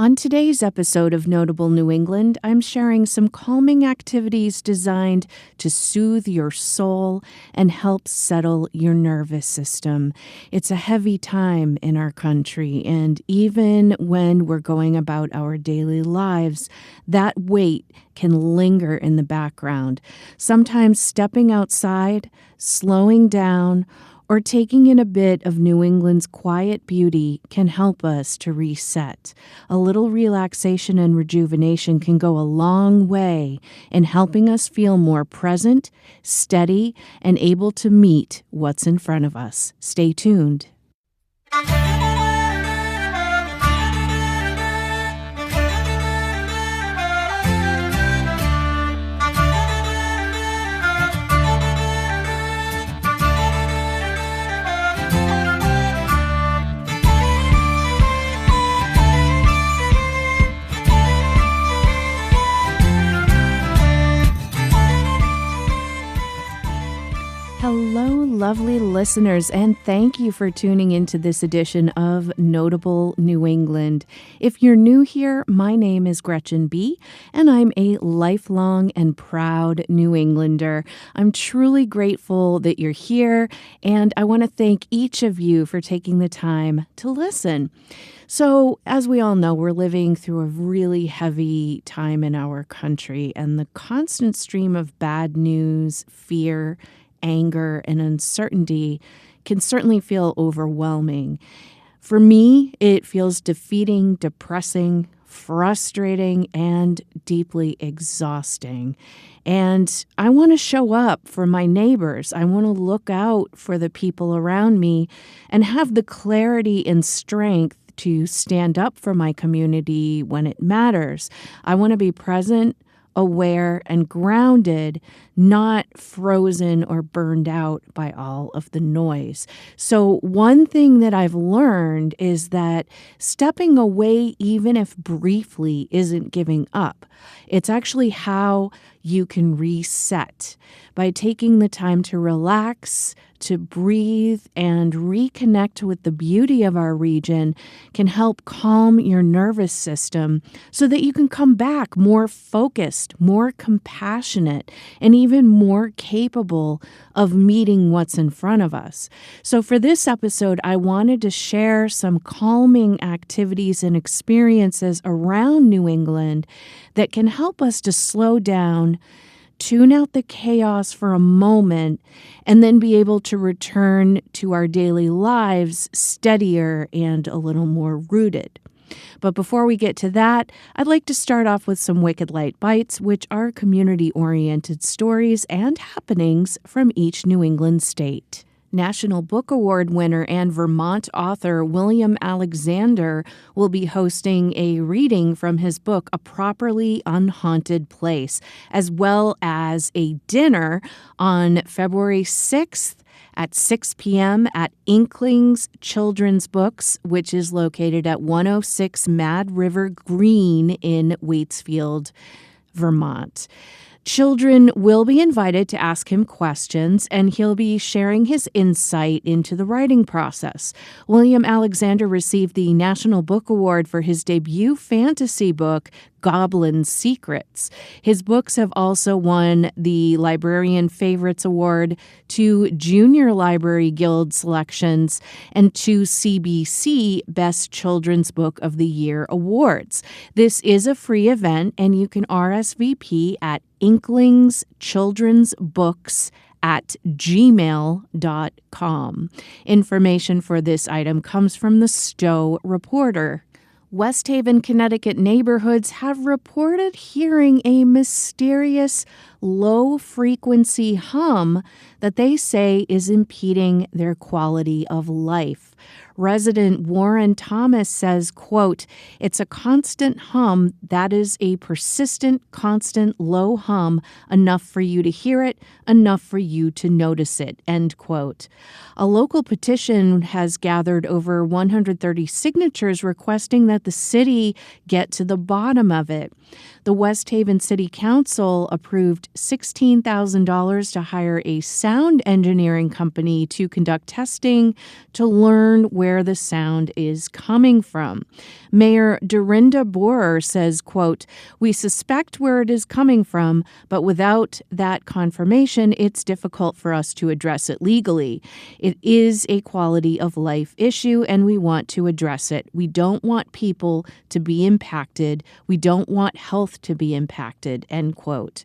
On today's episode of Notable New England, I'm sharing some calming activities designed to soothe your soul and help settle your nervous system. It's a heavy time in our country, and even when we're going about our daily lives, that weight can linger in the background. Sometimes stepping outside, slowing down, or taking in a bit of New England's quiet beauty can help us to reset. A little relaxation and rejuvenation can go a long way in helping us feel more present, steady, and able to meet what's in front of us. Stay tuned. Hello, lovely listeners, and thank you for tuning into this edition of Notable New England. If you're new here, my name is Gretchen B., and I'm a lifelong and proud New Englander. I'm truly grateful that you're here, and I want to thank each of you for taking the time to listen. So, as we all know, we're living through a really heavy time in our country, and the constant stream of bad news, fear, anger, and uncertainty can certainly feel overwhelming. For me, it feels defeating, depressing, frustrating, and deeply exhausting. And I want to show up for my neighbors. I want to look out for the people around me and have the clarity and strength to stand up for my community when it matters. I want to be present, aware, and grounded, not frozen or burned out by all of the noise. So one thing that I've learned is that stepping away, even if briefly, isn't giving up. It's actually how you can reset by taking the time to relax, to breathe, and reconnect with the beauty of our region can help calm your nervous system so that you can come back more focused, more compassionate, and even more capable of meeting what's in front of us. So for this episode, I wanted to share some calming activities and experiences around New England that can help us to slow down, tune out the chaos for a moment, and then be able to return to our daily lives steadier and a little more rooted. But before we get to that, I'd like to start off with some Wicked Light Bites, which are community-oriented stories and happenings from each New England state. National Book Award winner and Vermont author William Alexander will be hosting a reading from his book, A Properly Unhaunted Place, as well as a dinner on February 6th at 6 p.m. at Inklings Children's Books, which is located at 106 Mad River Green in Waitsfield, Vermont. Children will be invited to ask him questions, and he'll be sharing his insight into the writing process. William Alexander received the National Book Award for his debut fantasy book, Goblin Secrets. His books have also won the Librarian Favorites Award, 2 Junior Library Guild selections, and 2 CBC Best Children's Book of the Year awards. This is a free event, and you can RSVP at inklingschildrensbooks@gmail.com. Information for this item comes from the Stowe Reporter. West Haven, Connecticut neighborhoods have reported hearing a mysterious low-frequency hum that they say is impeding their quality of life. Resident Warren Thomas says, quote, "It's a constant hum that is a persistent, constant, low hum, enough for you to hear it, enough for you to notice it," end quote. A local petition has gathered over 130 signatures requesting that the city get to the bottom of it. The West Haven City Council approved $16,000 to hire a sound engineering company to conduct testing to learn where where the sound is coming from. Mayor Dorinda Borer says, quote, "We suspect where it is coming from, but without that confirmation, it's difficult for us to address it legally. It is a quality of life issue, and we want to address it. We don't want people to be impacted. We don't want health to be impacted," end quote.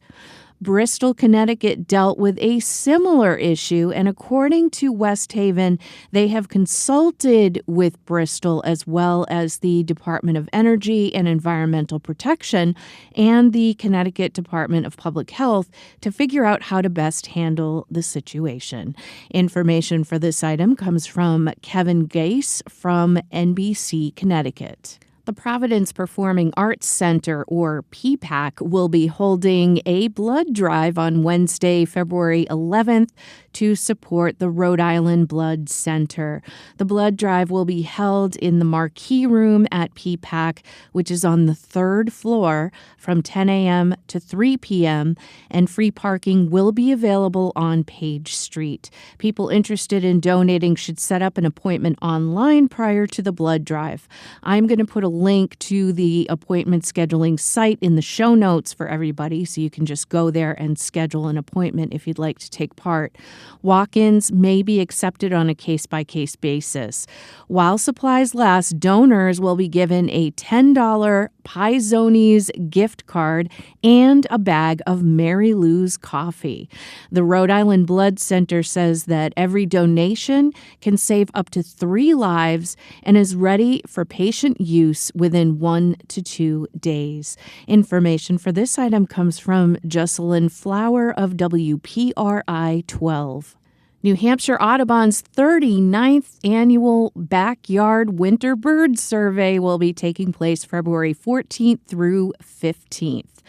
Bristol, Connecticut dealt with a similar issue, and according to West Haven, they have consulted with Bristol as well as the Department of Energy and Environmental Protection and the Connecticut Department of Public Health to figure out how to best handle the situation. Information for this item comes from Kevin Gase from NBC Connecticut. The Providence Performing Arts Center, or PPAC, will be holding a blood drive on Wednesday, February 11th, to support the Rhode Island Blood Center. The blood drive will be held in the Marquee Room at PPAC, which is on the 3rd floor, from 10 a.m. to 3 p.m., and free parking will be available on Page Street. People interested in donating should set up an appointment online prior to the blood drive. I'm going to put a link to the appointment scheduling site in the show notes for everybody, so you can just go there and schedule an appointment if you'd like to take part. Walk-ins may be accepted on a case-by-case basis. While supplies last, donors will be given a $10 Pizonis gift card and a bag of Mary Lou's coffee. The Rhode Island Blood Center says that every donation can save up to 3 lives and is ready for patient use within 1 to 2 days. Information for this item comes from Jocelyn Flower of WPRI 12. New Hampshire Audubon's 39th annual Backyard Winter Bird Survey will be taking place February 14th through 15th.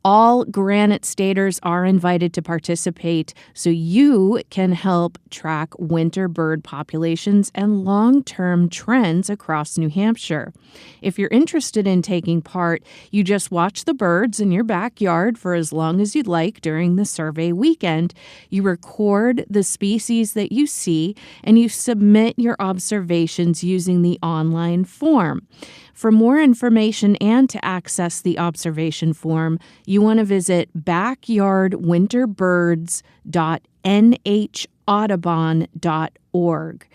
All Granite Staters are invited to participate so you can help track winter bird populations and long-term trends across New Hampshire. If you're interested in taking part, you just watch the birds in your backyard for as long as you'd like during the survey weekend. You record the species that you see, and you submit your observations using the online form. For more information and to access the observation form, you want to visit backyardwinterbirds.nhaudubon.org.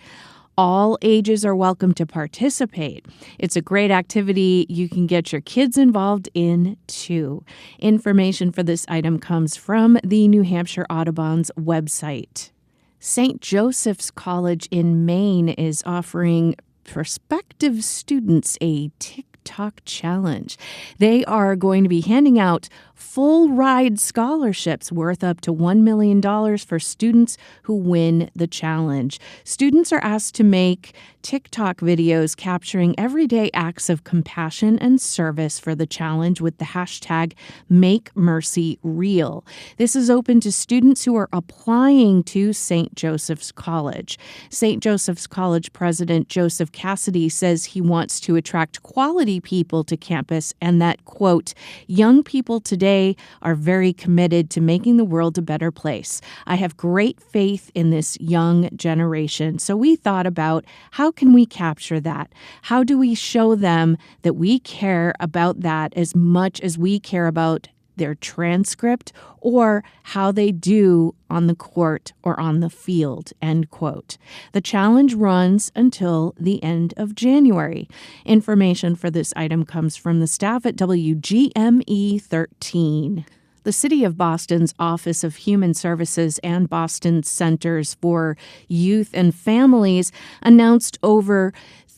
All ages are welcome to participate. It's a great activity you can get your kids involved in, too. Information for this item comes from the New Hampshire Audubon's website. St. Joseph's College in Maine is offering prospective students a TikTok challenge. They are going to be handing out full ride scholarships worth up to $1 million for students who win the challenge. Students are asked to make TikTok videos capturing everyday acts of compassion and service for the challenge with the hashtag #MakeMercyReal. This is open to students who are applying to St. Joseph's College. St. Joseph's College President Joseph Cassidy says he wants to attract quality people to campus and that, quote, "young people today are very committed to making the world a better place. I have great faith in this young generation." So we thought about, how can we capture that? How do we show them that we care about that as much as we care about their transcript or how they do on the court or on the field, end quote. The challenge runs until the end of January. Information for this item comes from the staff at WGME 13. The City of Boston's Office of Human Services and Boston Centers for Youth and Families announced over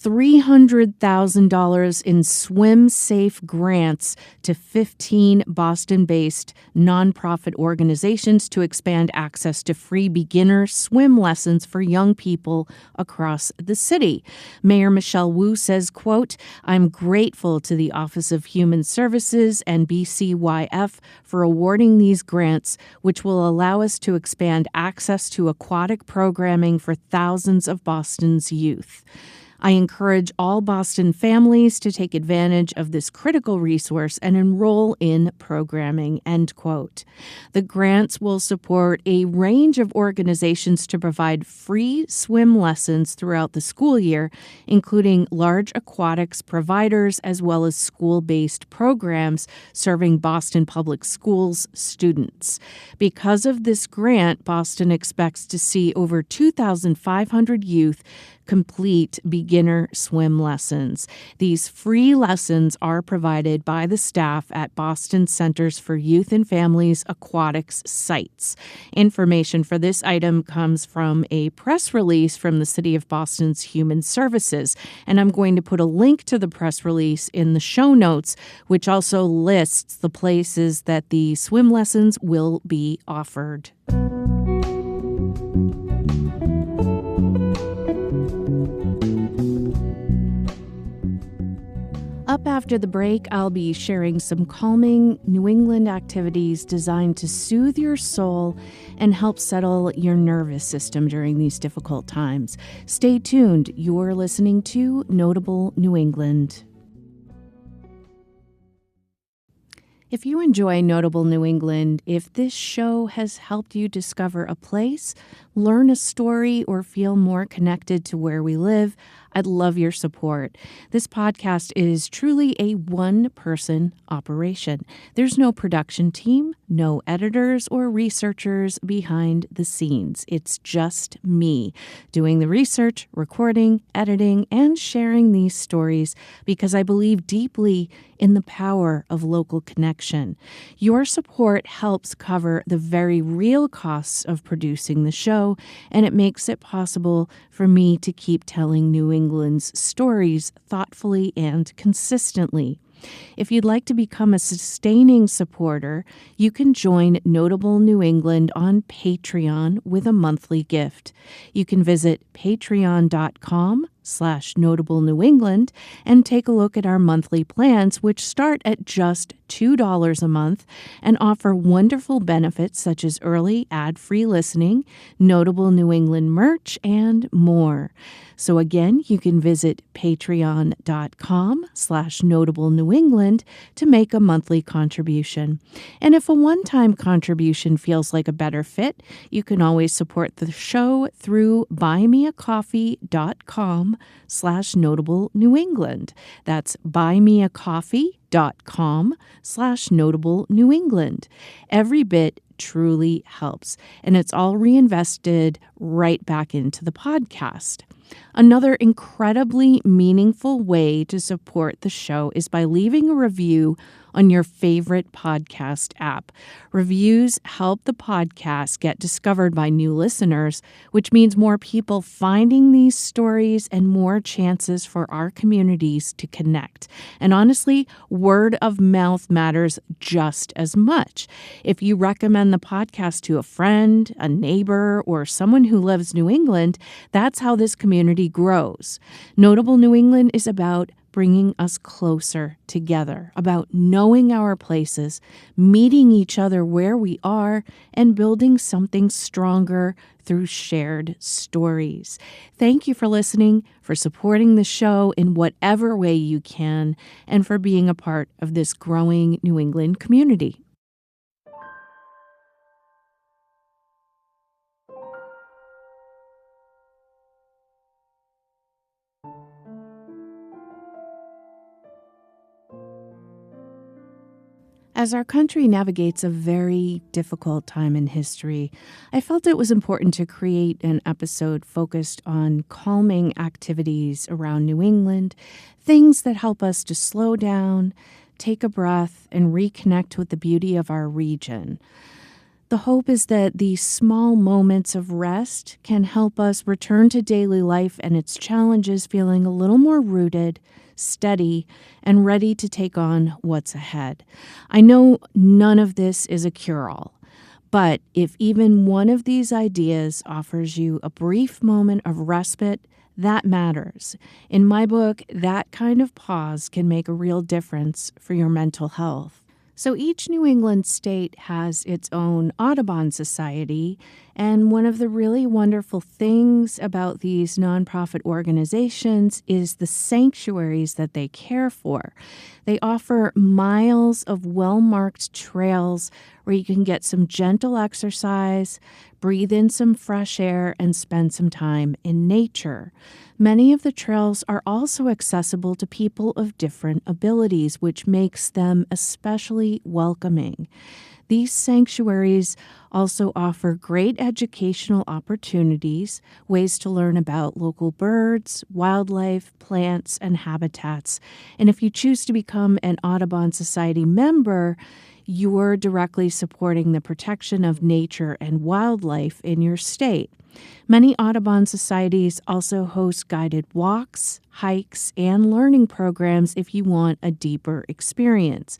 $300,000 in Swim Safe grants to 15 Boston-based nonprofit organizations to expand access to free beginner swim lessons for young people across the city. Mayor Michelle Wu says, quote, "I'm grateful to the Office of Human Services and BCYF for awarding these grants, which will allow us to expand access to aquatic programming for thousands of Boston's youth." I encourage all Boston families to take advantage of this critical resource and enroll in programming, end quote. The grants will support a range of organizations to provide free swim lessons throughout the school year, including large aquatics providers as well as school-based programs serving Boston Public Schools students. Because of this grant, Boston expects to see over 2,500 youth complete beginner swim lessons. These free lessons are provided by the staff at Boston Centers for Youth and Families Aquatics sites. Information for this item comes from a press release from the City of Boston's Human Services, and I'm going to put a link to the press release in the show notes, which also lists the places that the swim lessons will be offered. Up after the break, I'll be sharing some calming New England activities designed to soothe your soul and help settle your nervous system during these difficult times. Stay tuned. You're listening to Notable New England. If you enjoy Notable New England, if this show has helped you discover a place, learn a story, or feel more connected to where we live, I'd love your support. This podcast is truly a one-person operation. There's no production team, no editors or researchers behind the scenes. It's just me doing the research, recording, editing, and sharing these stories because I believe deeply in the power of local connection. Your support helps cover the very real costs of producing the show, and it makes it possible for me to keep telling New England's stories thoughtfully and consistently. If you'd like to become a sustaining supporter, you can join Notable New England on Patreon with a monthly gift. You can visit patreon.com/Notable New England and take a look at our monthly plans, which start at just $2 a month and offer wonderful benefits such as early ad-free listening, Notable New England merch, and more. So again, you can visit patreon.com/Notable New England to make a monthly contribution. And if a one-time contribution feels like a better fit, you can always support the show through buymeacoffee.com/Notable New England. That's buymeacoffee.com/Notable New England. Every bit truly helps, and it's all reinvested right back into the podcast. Another incredibly meaningful way to support the show is by leaving a review on your favorite podcast app. Reviews help the podcast get discovered by new listeners, which means more people finding these stories and more chances for our communities to connect. And honestly, word of mouth matters just as much. If you recommend the podcast to a friend, a neighbor, or someone who loves New England, that's how this community grows. Notable New England is about bringing us closer together, about knowing our places, meeting each other where we are, and building something stronger through shared stories. Thank you for listening, for supporting the show in whatever way you can, and for being a part of this growing New England community. As our country navigates a very difficult time in history, I felt it was important to create an episode focused on calming activities around New England, things that help us to slow down, take a breath, and reconnect with the beauty of our region. The hope is that these small moments of rest can help us return to daily life and its challenges feeling a little more rooted, steady, and ready to take on what's ahead. I know none of this is a cure-all, but if even one of these ideas offers you a brief moment of respite, that matters. In my book, that kind of pause can make a real difference for your mental health. So each New England state has its own Audubon Society, and one of the really wonderful things about these nonprofit organizations is the sanctuaries that they care for. They offer miles of well-marked trails where you can get some gentle exercise, breathe in some fresh air, and spend some time in nature. Many of the trails are also accessible to people of different abilities, which makes them especially welcoming. These sanctuaries also offer great educational opportunities, ways to learn about local birds, wildlife, plants, and habitats. And if you choose to become an Audubon Society member, you're directly supporting the protection of nature and wildlife in your state. Many Audubon societies also host guided walks, hikes, and learning programs if you want a deeper experience.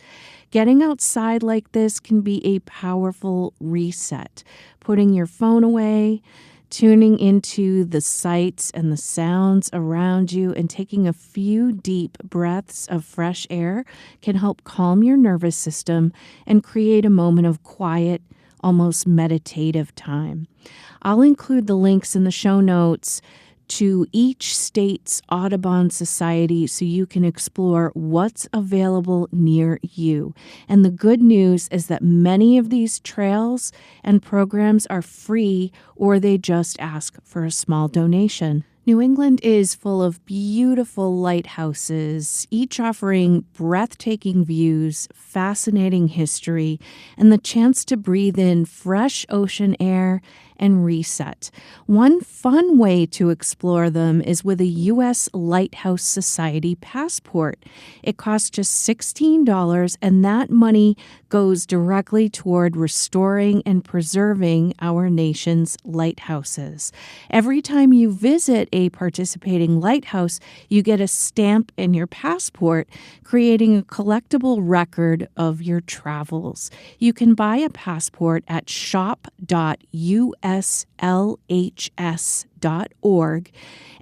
Getting outside like this can be a powerful reset. Putting your phone away, tuning into the sights and the sounds around you, and taking a few deep breaths of fresh air can help calm your nervous system and create a moment of quiet, almost meditative time. I'll include the links in the show notes to each state's Audubon Society so you can explore what's available near you. And the good news is that many of these trails and programs are free, or they just ask for a small donation. New England is full of beautiful lighthouses, each offering breathtaking views, fascinating history, and the chance to breathe in fresh ocean air and reset. One fun way to explore them is with a U.S. Lighthouse Society passport. It costs just $16, and that money goes directly toward restoring and preserving our nation's lighthouses. Every time you visit a participating lighthouse, you get a stamp in your passport, creating a collectible record of your travels. You can buy a passport at shop.uslhs.org,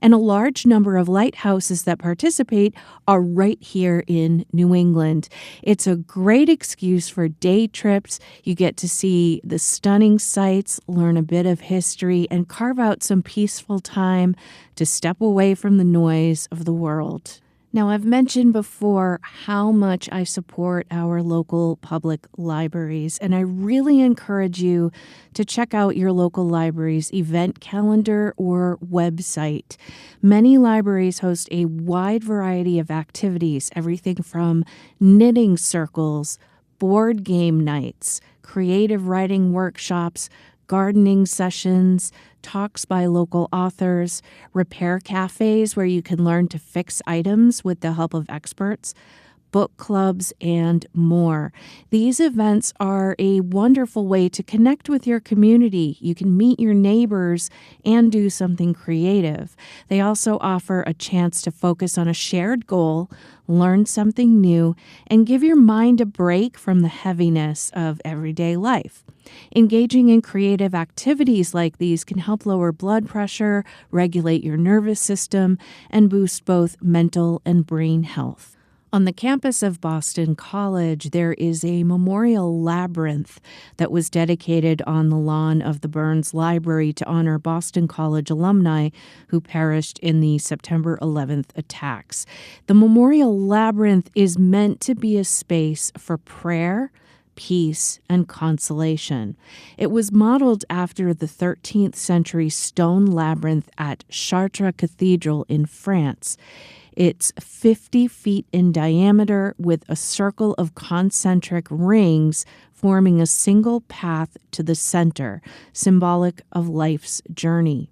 and a large number of lighthouses that participate are right here in New England. It's a great excuse for day trips. You get to see the stunning sights, learn a bit of history, and carve out some peaceful time to step away from the noise of the world. Now, I've mentioned before how much I support our local public libraries, and I really encourage you to check out your local library's event calendar or website. Many libraries host a wide variety of activities, everything from knitting circles, board game nights, creative writing workshops, gardening sessions, talks by local authors, repair cafes where you can learn to fix items with the help of experts, book clubs, and more. These events are a wonderful way to connect with your community. You can meet your neighbors and do something creative. They also offer a chance to focus on a shared goal, learn something new, and give your mind a break from the heaviness of everyday life. Engaging in creative activities like these can help lower blood pressure, regulate your nervous system, and boost both mental and brain health. On the campus of Boston College, there is a memorial labyrinth that was dedicated on the lawn of the Burns Library to honor Boston College alumni who perished in the September 11th attacks. The memorial labyrinth is meant to be a space for prayer, peace, and consolation. It was modeled after the 13th century stone labyrinth at Chartres Cathedral in France. It's 50 feet in diameter with a circle of concentric rings forming a single path to the center, symbolic of life's journey.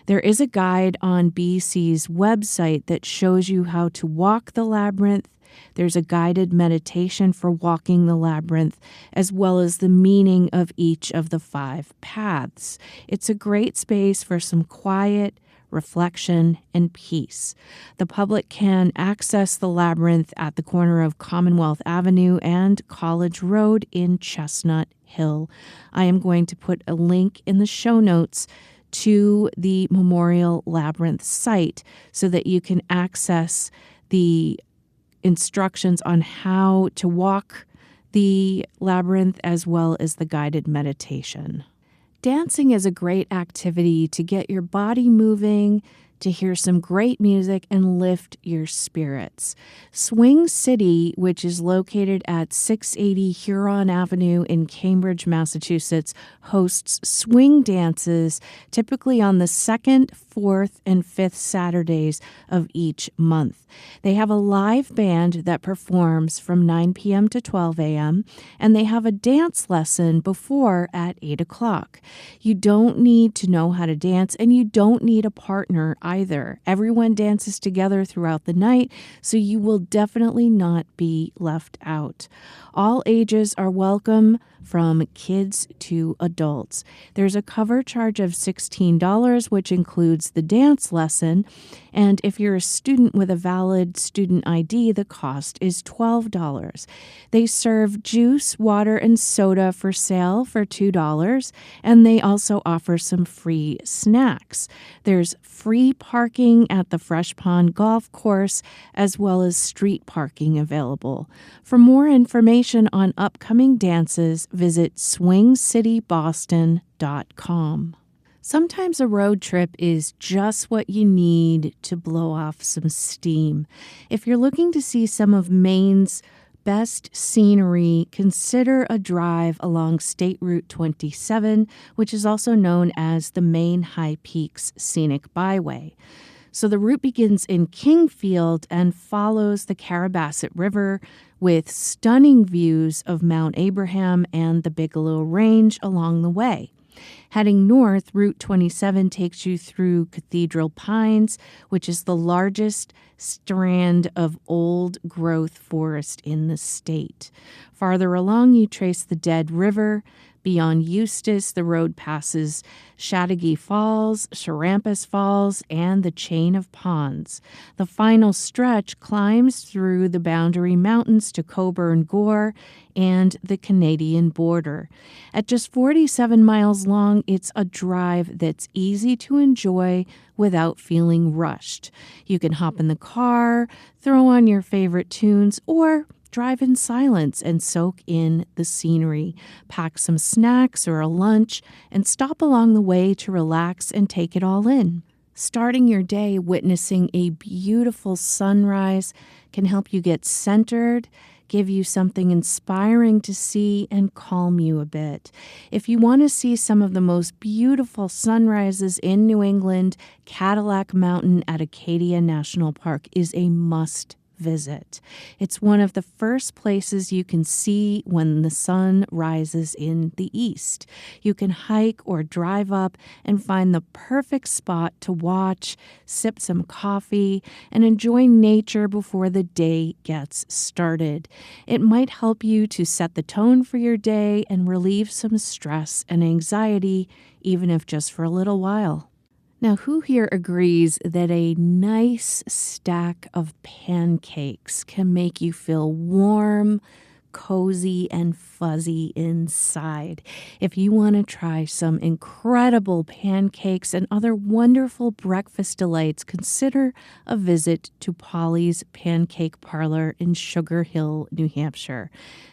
There is a guide on BC's website that shows you how to walk the labyrinth. There's a guided meditation for walking the labyrinth, as well as the meaning of each of the 5 paths. It's a great space for some quiet, reflection, and peace. The public can access the labyrinth at the corner of Commonwealth Avenue and College Road in Chestnut Hill. I am going to put a link in the show notes to the Memorial Labyrinth site so that you can access the instructions on how to walk the labyrinth as well as the guided meditation. Dancing is a great activity to get your body moving, to hear some great music and lift your spirits. Swing City, which is located at 680 Huron Avenue in Cambridge, Massachusetts, hosts swing dances typically on the 2nd, 4th, and 5th Saturdays of each month. They have a live band that performs from 9 p.m. to 12 a.m., and they have a dance lesson before at 8 o'clock. You don't need to know how to dance, and you don't need a partner either. Everyone dances together throughout the night, so you will definitely not be left out. All ages are welcome, from kids to adults. There's a cover charge of $16, which includes the dance lesson, and if you're a student with a valid student ID, the cost is $12. They serve juice, water, and soda for sale for $2, and they also offer some free snacks. There's free parking at the Fresh Pond Golf Course, as well as street parking available. For more information on upcoming dances, visit swingcityboston.com. Sometimes a road trip is just what you need to blow off some steam. If you're looking to see some of Maine's best scenery, consider a drive along State Route 27, which is also known as the Maine High Peaks Scenic Byway. So the route begins in Kingfield and follows the Carrabassett River with stunning views of Mount Abraham and the Bigelow Range along the way. Heading north, Route 27 takes you through Cathedral Pines, which is the largest strand of old-growth forest in the state. Farther along, you trace the Dead River. Beyond Eustis, the road passes Chattagee Falls, Sharampus Falls, and the Chain of Ponds. The final stretch climbs through the Boundary Mountains to Coburn Gore and the Canadian border. At just 47 miles long, it's a drive that's easy to enjoy without feeling rushed. You can hop in the car, throw on your favorite tunes, or drive in silence and soak in the scenery. Pack some snacks or a lunch and stop along the way to relax and take it all in. Starting your day witnessing a beautiful sunrise can help you get centered, give you something inspiring to see, and calm you a bit. If you want to see some of the most beautiful sunrises in New England, Cadillac Mountain at Acadia National Park is a must visit. It's one of the first places you can see when the sun rises in the east. You can hike or drive up and find the perfect spot to watch, sip some coffee, and enjoy nature before the day gets started. It might help you to set the tone for your day and relieve some stress and anxiety, even if just for a little while. Now, who here agrees that a nice stack of pancakes can make you feel warm, cozy, and fuzzy inside? If you want to try some incredible pancakes and other wonderful breakfast delights, consider a visit to Polly's Pancake Parlor in Sugar Hill, New Hampshire.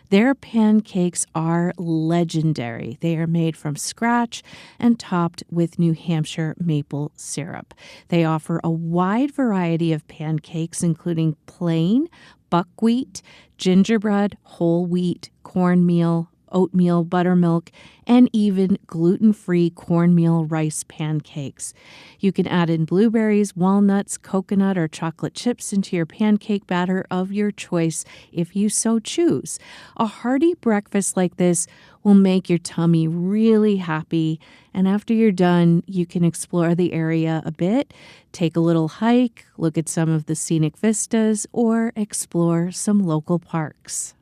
Their pancakes are legendary. They are made from scratch and topped with New Hampshire maple syrup. They offer a wide variety of pancakes, including plain, buckwheat, gingerbread, whole wheat, cornmeal, oatmeal, buttermilk, and even gluten-free cornmeal rice pancakes. You can add in blueberries, walnuts, coconut, or chocolate chips into your pancake batter of your choice if you so choose. A hearty breakfast like this will make your tummy really happy, and after you're done, you can explore the area a bit, take a little hike, look at some of the scenic vistas, or explore some local parks.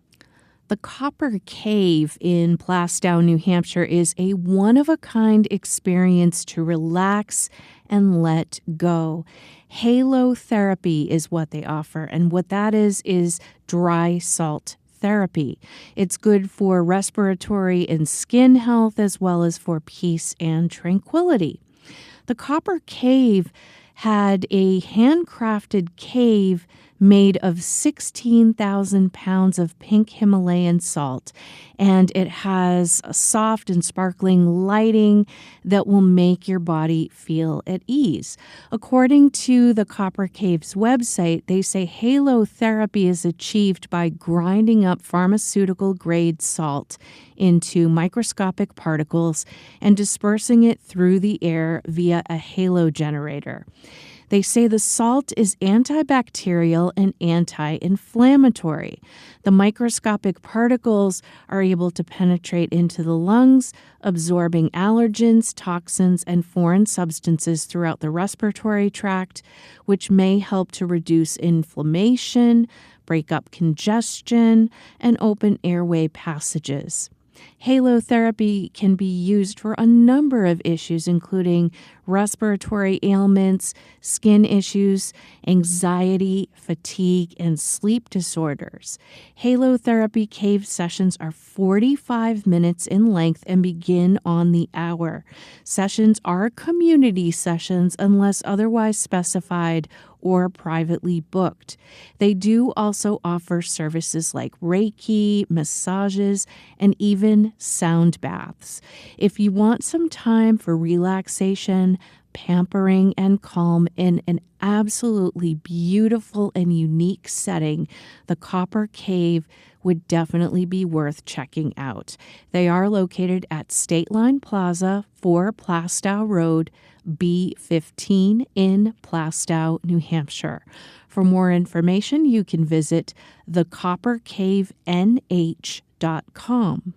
The Copper Cave in Plastow, New Hampshire is a one-of-a-kind experience to relax and let go. Halo therapy is what they offer, and what that is dry salt therapy. It's good for respiratory and skin health as well as for peace and tranquility. The Copper Cave had a handcrafted cave made of 16,000 pounds of pink Himalayan salt, and it has a soft and sparkling lighting that will make your body feel at ease. According to the Copper Cave's website, they say halotherapy is achieved by grinding up pharmaceutical-grade salt into microscopic particles and dispersing it through the air via a halo generator. They say the salt is antibacterial and anti-inflammatory. The microscopic particles are able to penetrate into the lungs, absorbing allergens, toxins, and foreign substances throughout the respiratory tract, which may help to reduce inflammation, break up congestion, and open airway passages. Halotherapy can be used for a number of issues, including respiratory ailments, skin issues, anxiety, fatigue, and sleep disorders. Halotherapy cave sessions are 45 minutes in length and begin on the hour. Sessions are community sessions unless otherwise specified or privately booked. They do also offer services like Reiki, massages, and even sound baths. If you want some time for relaxation, pampering, and calm in an absolutely beautiful and unique setting, the Copper Cave would definitely be worth checking out. They are located at State Line Plaza, 4 Plastow Road, B15 in Plastow, New Hampshire. For more information, you can visit thecoppercavenh.com.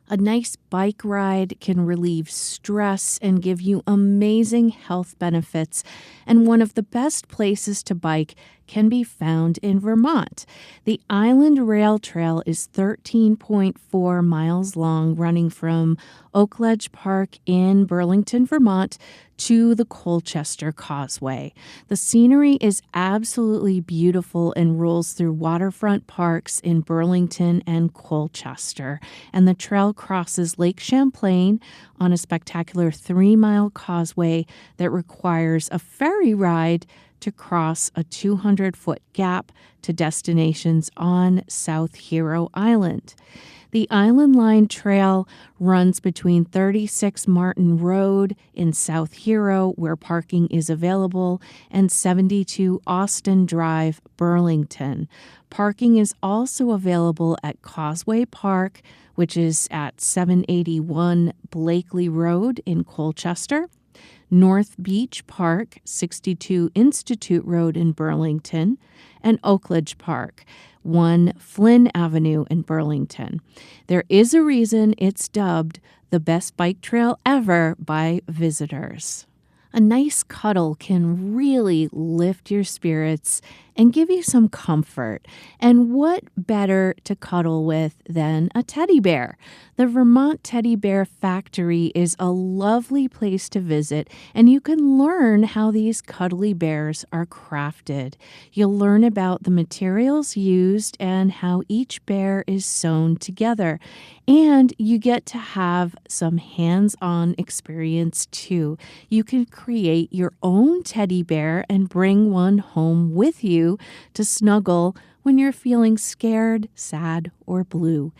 A nice bike ride can relieve stress and give you amazing health benefits, and one of the best places to bike can be found in Vermont. The Island Rail Trail is 13.4 miles long, running from Oakledge Park in Burlington, Vermont, to the Colchester Causeway. The scenery is absolutely beautiful and rolls through waterfront parks in Burlington and Colchester, and the trail crosses Lake Champlain on a spectacular 3-mile causeway that requires a ferry ride to cross a 200-foot gap to destinations on South Hero Island. The Island Line Trail runs between 36 Martin Road in South Hero, where parking is available, and 72 Austin Drive, Burlington. Parking is also available at Causeway Park, which is at 781 Blakely Road in Colchester, North Beach Park, 62 Institute Road in Burlington, and Oakledge Park, 1 Flynn Avenue in Burlington. There is a reason it's dubbed the best bike trail ever by visitors. A nice cuddle can really lift your spirits and give you some comfort. And what better to cuddle with than a teddy bear? The Vermont Teddy Bear Factory is a lovely place to visit, and you can learn how these cuddly bears are crafted. You'll learn about the materials used and how each bear is sewn together. And you get to have some hands-on experience too. You can create your own teddy bear and bring one home with you to snuggle when you're feeling scared, sad, or blue.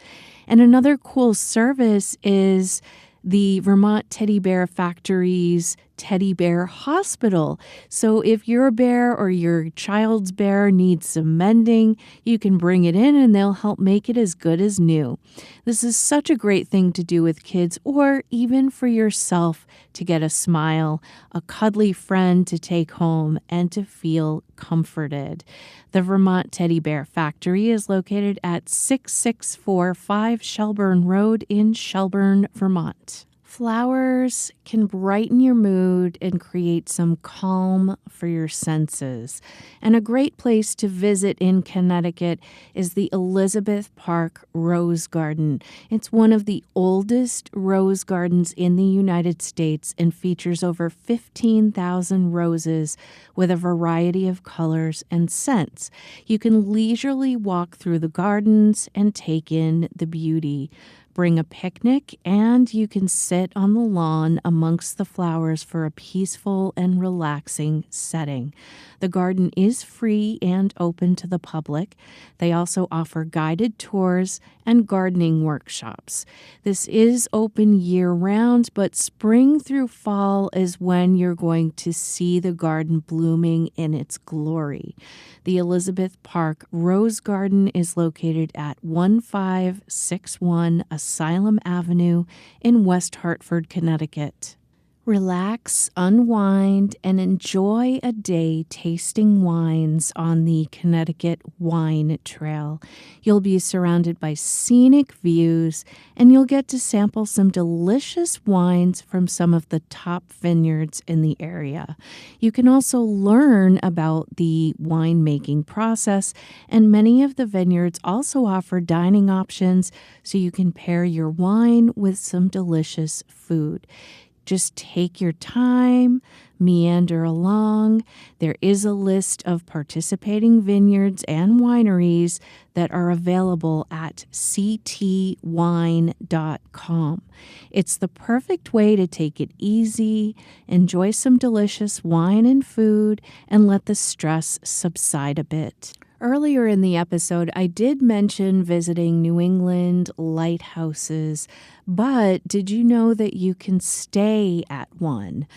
And another cool service is the Vermont Teddy Bear Factory's Teddy Bear Hospital. So if your bear or your child's bear needs some mending, you can bring it in and they'll help make it as good as new. This is such a great thing to do with kids, or even for yourself to get a smile, a cuddly friend to take home, and to feel comforted. The Vermont Teddy Bear Factory is located at 6645 Shelburne Road in Shelburne, Vermont. Flowers can brighten your mood and create some calm for your senses. And a great place to visit in Connecticut is the Elizabeth Park Rose Garden. It's one of the oldest rose gardens in the United States and features over 15,000 roses with a variety of colors and scents. You can leisurely walk through the gardens and take in the beauty. Bring a picnic, and you can sit on the lawn amongst the flowers for a peaceful and relaxing setting. The garden is free and open to the public. They also offer guided tours and gardening workshops. This is open year-round, but spring through fall is when you're going to see the garden blooming in its glory. The Elizabeth Park Rose Garden is located at 1561 Asylum Avenue in West Hartford, Connecticut. Relax, unwind, and enjoy a day tasting wines on the Connecticut Wine Trail. You'll be surrounded by scenic views, and you'll get to sample some delicious wines from some of the top vineyards in the area. You can also learn about the winemaking process, and many of the vineyards also offer dining options so you can pair your wine with some delicious food. Just take your time, meander along. There is a list of participating vineyards and wineries that are available at ctwine.com. It's the perfect way to take it easy, enjoy some delicious wine and food, and let the stress subside a bit. Earlier in the episode, I did mention visiting New England lighthouses, but did you know that you can stay at one?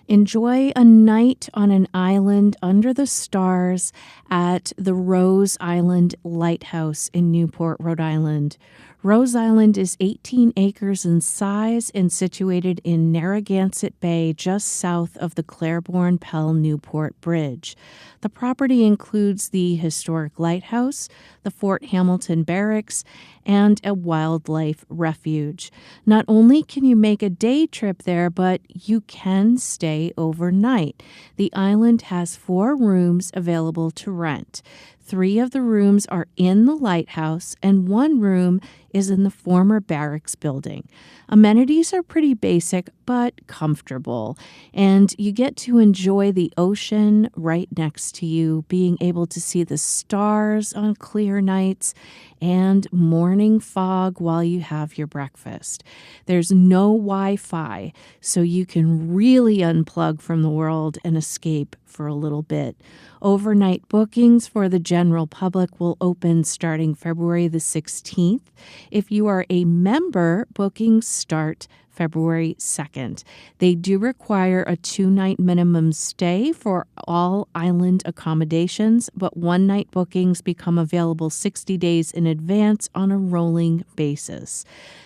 Enjoy a night on an island under the stars at the Rose Island Lighthouse in Newport, Rhode Island. Rose Island is 18 acres in size and situated in Narragansett Bay, just south of the Claiborne-Pell-Newport Bridge. The property includes the historic lighthouse, the Fort Hamilton Barracks, and a wildlife refuge. Not only can you make a day trip there, but you can stay overnight. The island has 4 rooms available to rent. 3 of the rooms are in the lighthouse, and 1 room is in the former barracks building. Amenities are pretty basic, but comfortable, and you get to enjoy the ocean right next to you, being able to see the stars on clear nights and morning fog while you have your breakfast. There's no Wi-Fi, so you can really unplug from the world and escape for a little bit. Overnight bookings for the general public will open starting February the 16th. If you are a member, bookings start February 2nd. They do require a 2-night minimum stay for all island accommodations, but 1-night bookings become available 60 days in advance on a rolling basis.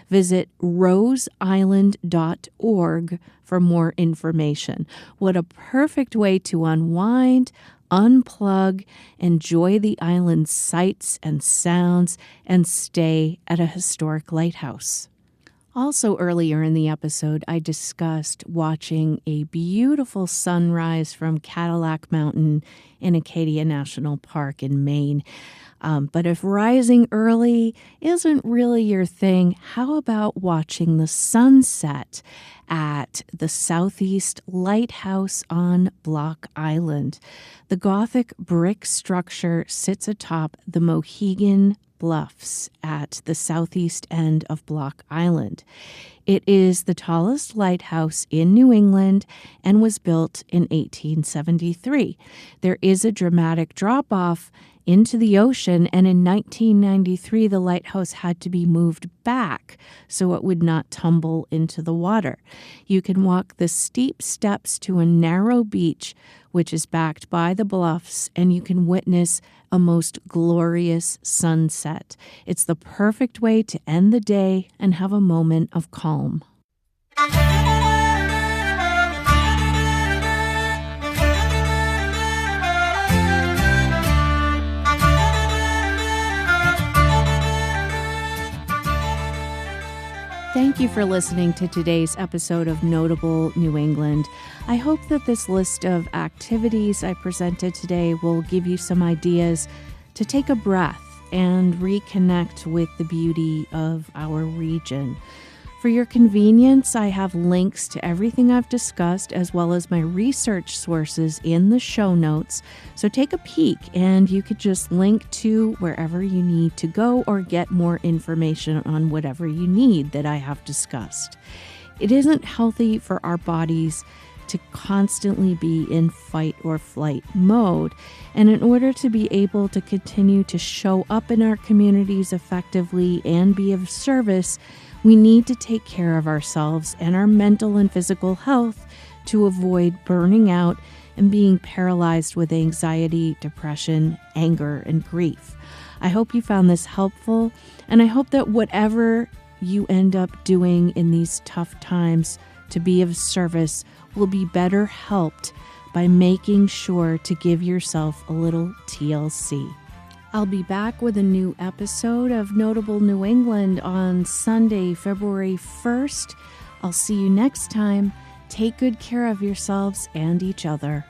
Visit roseisland.org for more information. What a perfect way to unwind, unplug, enjoy the island's sights and sounds, and stay at a historic lighthouse. Also, earlier in the episode, I discussed watching a beautiful sunrise from Cadillac Mountain in Acadia National Park in Maine. But if rising early isn't really your thing, how about watching the sunset at the Southeast Lighthouse on Block Island? The Gothic brick structure sits atop the Mohegan Bluffs at the southeast end of Block Island. It is the tallest lighthouse in New England and was built in 1873. There is a dramatic drop-off into the ocean, and in 1993 the lighthouse had to be moved back so it would not tumble into the water. You can walk the steep steps to a narrow beach which is backed by the bluffs, and you can witness a most glorious sunset. It's the perfect way to end the day and have a moment of calm. Thank you for listening to today's episode of Notable New England. I hope that this list of activities I presented today will give you some ideas to take a breath and reconnect with the beauty of our region. For your convenience, I have links to everything I've discussed as well as my research sources in the show notes. So take a peek and you could just link to wherever you need to go or get more information on whatever you need that I have discussed. It isn't healthy for our bodies to constantly be in fight or flight mode. And in order to be able to continue to show up in our communities effectively and be of service, we need to take care of ourselves and our mental and physical health to avoid burning out and being paralyzed with anxiety, depression, anger, and grief. I hope you found this helpful, and I hope that whatever you end up doing in these tough times to be of service will be better helped by making sure to give yourself a little TLC. I'll be back with a new episode of Notable New England on Sunday, February 1st. I'll see you next time. Take good care of yourselves and each other.